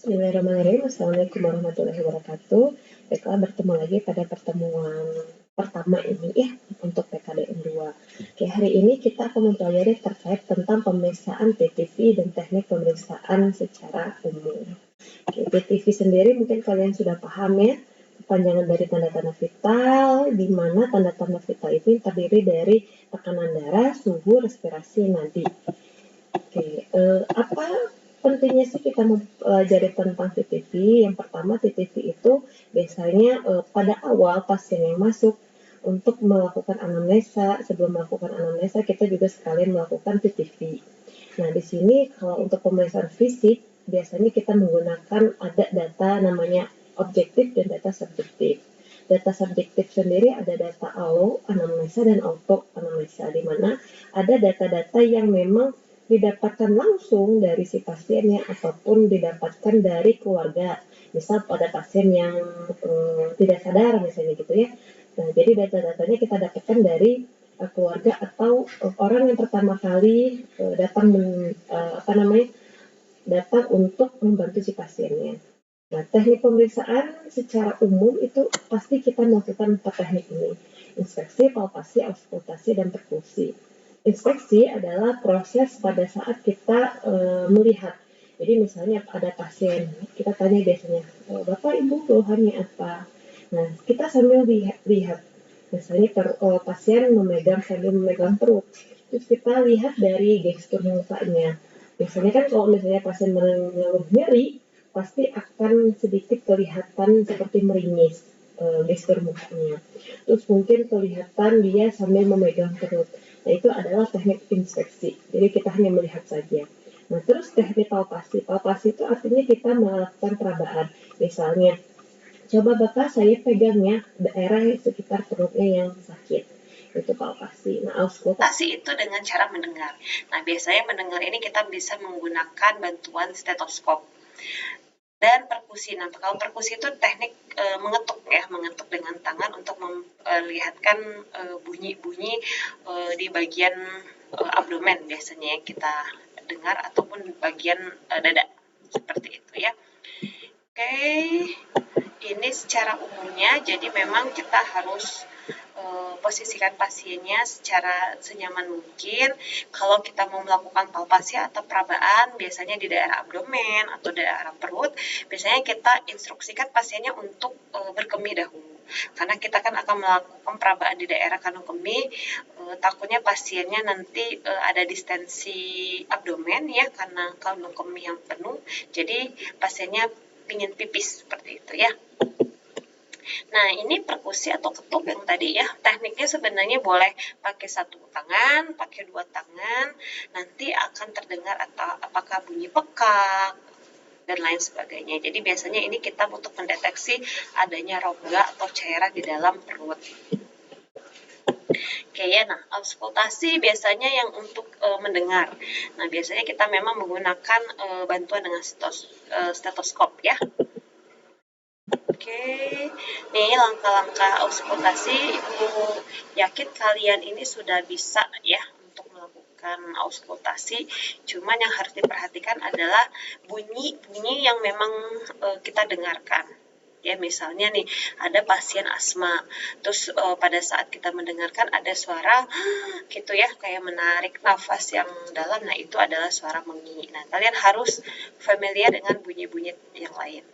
Bismillahirrahmanirrahim. Assalamualaikum warahmatullahi wabarakatuh. Baiklah, bertemu lagi pada pertemuan pertama ini ya untuk PKDN 2. Oke, hari ini kita akan mempelajari terkait tentang pemeriksaan PTV dan teknik pemeriksaan secara umum. Oke, PTV sendiri mungkin kalian sudah paham ya, kepanjangan dari tanda-tanda vital, di mana tanda-tanda vital ini terdiri dari tekanan darah, suhu, respirasi, nadi. Oke, apa pentingnya sih kita mempelajari tentang TTV? Yang pertama, TTV itu biasanya pada awal pasien yang masuk untuk melakukan anamnesa. Sebelum melakukan anamnesa, kita juga sekalian melakukan TTV. Nah, di sini kalau untuk pemeriksaan fisik, biasanya kita menggunakan ada data namanya objektif dan data subjektif. Data subjektif sendiri ada data allo, anamnesa, dan auto anamnesa, di mana ada data-data yang memang didapatkan langsung dari si pasiennya ataupun didapatkan dari keluarga. Misal pada pasien yang tidak sadar misalnya gitu ya. Nah, jadi data-datanya kita dapatkan dari keluarga atau orang yang pertama kali datang datang untuk membantu si pasiennya. Nah, teknik pemeriksaan secara umum itu pasti kita melakukan 4 teknik ini. Inspeksi, palpasi, auskultasi, dan perkusi. Inspeksi adalah proses pada saat kita melihat. Jadi misalnya ada pasien, kita tanya biasanya, Bapak Ibu keluhannya apa? Nah, kita sambil lihat. Misalnya pasien sambil memegang perut. Terus kita lihat dari gestur mukanya. Biasanya kan kalau misalnya pasien mengeluh nyeri, pasti akan sedikit kelihatan seperti meringis gestur mukanya. Terus mungkin kelihatan dia sambil memegang perut. Nah, itu adalah teknik inspeksi. Jadi kita hanya melihat saja. Nah, terus teknik palpasi. Palpasi itu artinya kita melakukan perabaan. Misalnya, coba Bapak saya pegangnya daerah sekitar perutnya yang sakit. Itu palpasi. Nah, auskultasi itu dengan cara mendengar. Nah, biasanya mendengar ini kita bisa menggunakan bantuan stetoskop. Dan perkusi. Nah, kalau perkusi itu teknik mengetuk ya, mengetuk dengan tangan untuk melihatkan bunyi-bunyi di bagian abdomen biasanya yang kita dengar ataupun bagian dada seperti itu ya. Oke, ini secara umumnya, jadi memang kita harus posisikan pasiennya secara senyaman mungkin. Kalau kita mau melakukan palpasi atau perabaan, biasanya di daerah abdomen atau daerah perut, biasanya kita instruksikan pasiennya untuk berkemih dahulu. Karena kita kan akan melakukan perabaan di daerah kandung kemih, takutnya pasiennya nanti ada distensi abdomen ya, karena kandung kemih yang penuh. Jadi pasiennya ingin pipis seperti itu ya. Nah, ini perkusi atau ketuk yang tadi ya, tekniknya sebenarnya boleh pakai satu tangan, pakai dua tangan, nanti akan terdengar atau apakah bunyi pekak dan lain sebagainya. Jadi biasanya ini kita untuk mendeteksi adanya rongga atau cairan di dalam perut. Oke ya, nah auskultasi biasanya yang untuk mendengar. Nah, biasanya kita memang menggunakan bantuan dengan stetoskop ya. Oke, nih langkah-langkah auskultasi, Ibu yakin kalian ini sudah bisa ya untuk melakukan auskultasi. Cuman yang harus diperhatikan adalah bunyi-bunyi yang memang kita dengarkan. Ya, misalnya nih ada pasien asma, terus pada saat kita mendengarkan ada suara gitu ya, kayak menarik nafas yang dalam. Nah, itu adalah suara mengi. Nah, kalian harus familiar dengan bunyi-bunyi yang lain.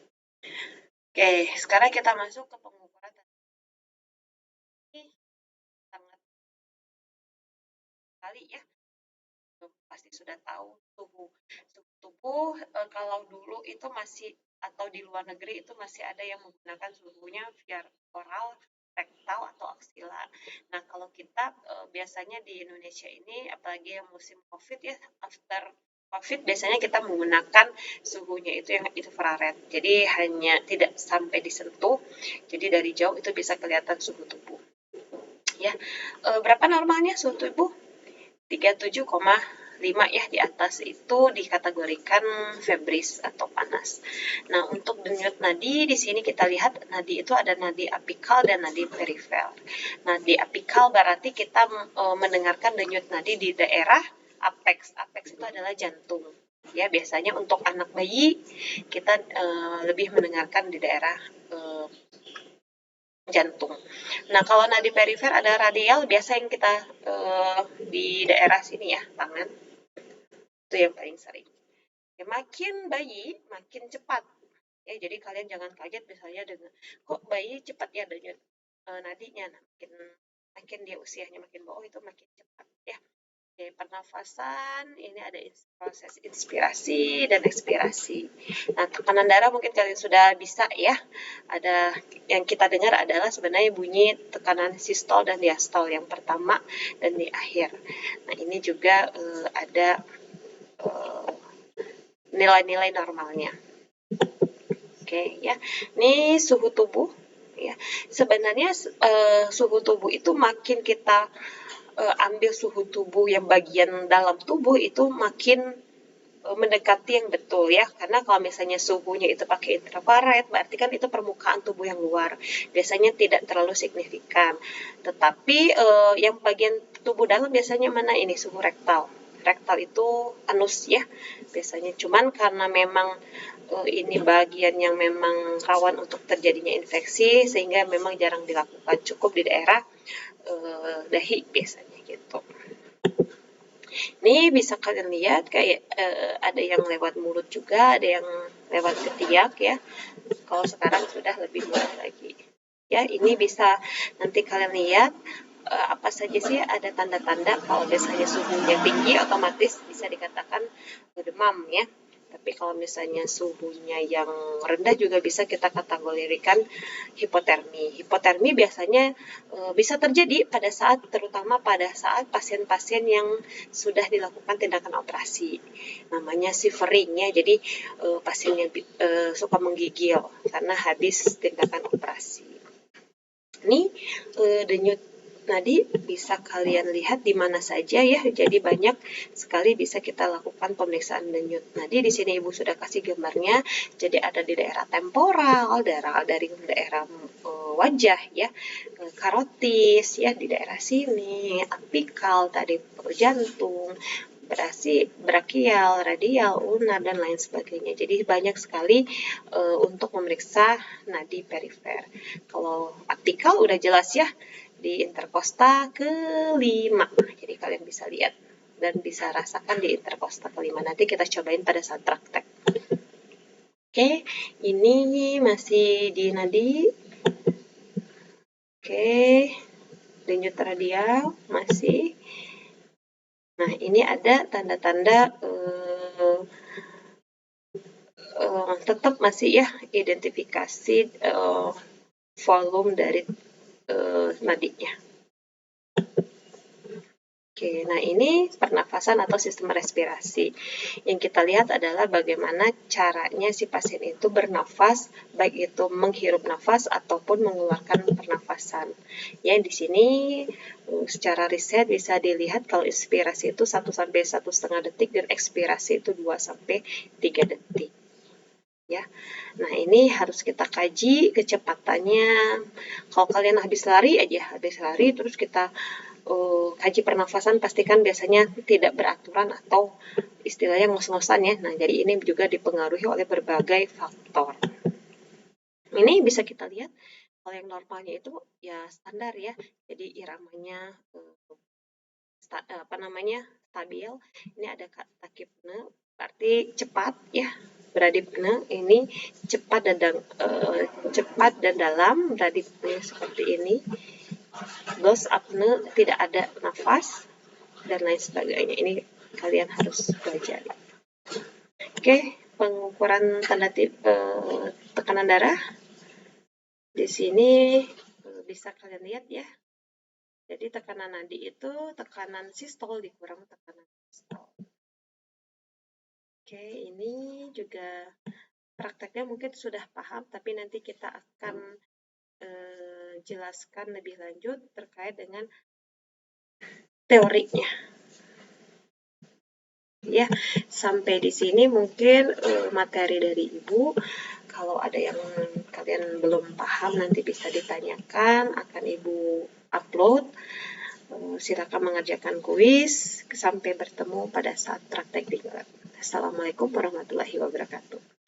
Oke, sekarang kita masuk ke pengukuran. Ini sangat sekali ya, pasti sudah tahu suhu tubuh. Kalau dulu itu masih, atau di luar negeri itu masih ada yang menggunakan suhunya via oral, rektal atau aksila. Nah, kalau kita biasanya di Indonesia ini, apalagi yang musim COVID ya, after COVID biasanya kita menggunakan suhunya itu yang infrared. Jadi hanya tidak sampai disentuh. Jadi dari jauh itu bisa kelihatan suhu tubuh. Ya, berapa normalnya suhu tubuh? 37,5 ya, di atas itu dikategorikan febris atau panas. Nah, untuk denyut nadi di sini kita lihat nadi itu ada nadi apikal dan nadi perifer. Nadi apikal berarti kita mendengarkan denyut nadi di daerah apex. Apex itu adalah jantung. Ya, biasanya untuk anak bayi kita lebih mendengarkan di daerah jantung. Nah, kalau nadi perifer ada radial, biasa yang kita di daerah sini ya, tangan. Itu yang paling sering. Ya, makin bayi, makin cepat. Ya, jadi kalian jangan kaget misalnya dengan kok bayi cepat ya denyut nadinya. Nah, makin dia usianya makin bawah itu makin cepat ya. Oke, pernafasan ini ada proses inspirasi dan ekspirasi. Nah, tekanan darah mungkin kalian sudah bisa ya. Ada yang kita dengar adalah sebenarnya bunyi tekanan sistol dan diastol yang pertama dan di akhir. Nah, ini juga ada nilai-nilai normalnya. Oke ya. Ini suhu tubuh ya. Sebenarnya suhu tubuh itu makin kita ambil suhu tubuh yang bagian dalam tubuh itu makin mendekati yang betul ya, karena kalau misalnya suhunya itu pakai infrared berarti kan itu permukaan tubuh yang luar, biasanya tidak terlalu signifikan. Tetapi yang bagian tubuh dalam biasanya mana ini suhu rektal. Rektal itu anus ya biasanya, cuman karena memang ini bagian yang memang rawan untuk terjadinya infeksi sehingga memang jarang dilakukan, cukup di daerah dahi biasanya gitu. Ini bisa kalian lihat kayak ada yang lewat mulut juga, ada yang lewat ketiak ya. Kalau sekarang sudah lebih mudah lagi. Ya, ini bisa nanti kalian lihat apa saja sih ada tanda-tanda kalau biasanya suhunya tinggi otomatis bisa dikatakan demam ya. Tapi kalau misalnya suhunya yang rendah juga bisa kita kategorikan hipotermi. Hipotermi biasanya bisa terjadi pada saat, terutama pada saat pasien-pasien yang sudah dilakukan tindakan operasi. Namanya shivering ya, jadi pasiennya suka menggigil karena habis tindakan operasi. Ini denyut nadi bisa kalian lihat di mana saja ya. Jadi banyak sekali bisa kita lakukan pemeriksaan denyut nadi. Di sini Ibu sudah kasih gambarnya. Jadi ada di daerah temporal, dari daerah wajah ya, karotis ya di daerah sini, apikal tadi jantung, brachial, radial, ulnar dan lain sebagainya. Jadi banyak sekali untuk memeriksa nadi perifer. Kalau apikal udah jelas ya di interkosta kelima. Jadi kalian bisa lihat dan bisa rasakan di interkosta kelima. Nanti kita cobain pada saat praktek. Oke, ini masih di nadi. Oke, denyut radial masih. Nah, ini ada tanda-tanda tetap masih ya identifikasi volume dari nadinya. Oke, nah ini pernafasan atau sistem respirasi. Yang kita lihat adalah bagaimana caranya si pasien itu bernafas, baik itu menghirup nafas ataupun mengeluarkan pernafasan. Ya, di sini secara riset bisa dilihat kalau inspirasi itu 1 sampai 1,5 detik dan ekspirasi itu 2 sampai 3 detik. Ya. Nah, ini harus kita kaji kecepatannya. Kalau kalian habis lari terus kita kaji pernafasan, pastikan biasanya tidak beraturan atau istilahnya ngos-ngosan ya. Nah, jadi ini juga dipengaruhi oleh berbagai faktor. Ini bisa kita lihat kalau yang normalnya itu ya standar ya. Jadi iramanya stabil. Ini ada takipne berarti cepat ya. Bradipne ini cepat dan dalam, bradipne seperti ini. Ghost apne tidak ada nafas dan lain sebagainya. Ini kalian harus belajar. Oke, pengukuran tekanan darah di sini bisa kalian lihat ya. Jadi tekanan nadi itu tekanan sistol dikurang tekanan sistol. Oke, ini juga prakteknya mungkin sudah paham, tapi nanti kita akan jelaskan lebih lanjut terkait dengan teorinya. Ya, sampai di sini mungkin materi dari Ibu. Kalau ada yang kalian belum paham nanti bisa ditanyakan, akan Ibu upload. Silakan mengerjakan kuis. Sampai bertemu pada saat praktek di lab. Assalamualaikum warahmatullahi wabarakatuh.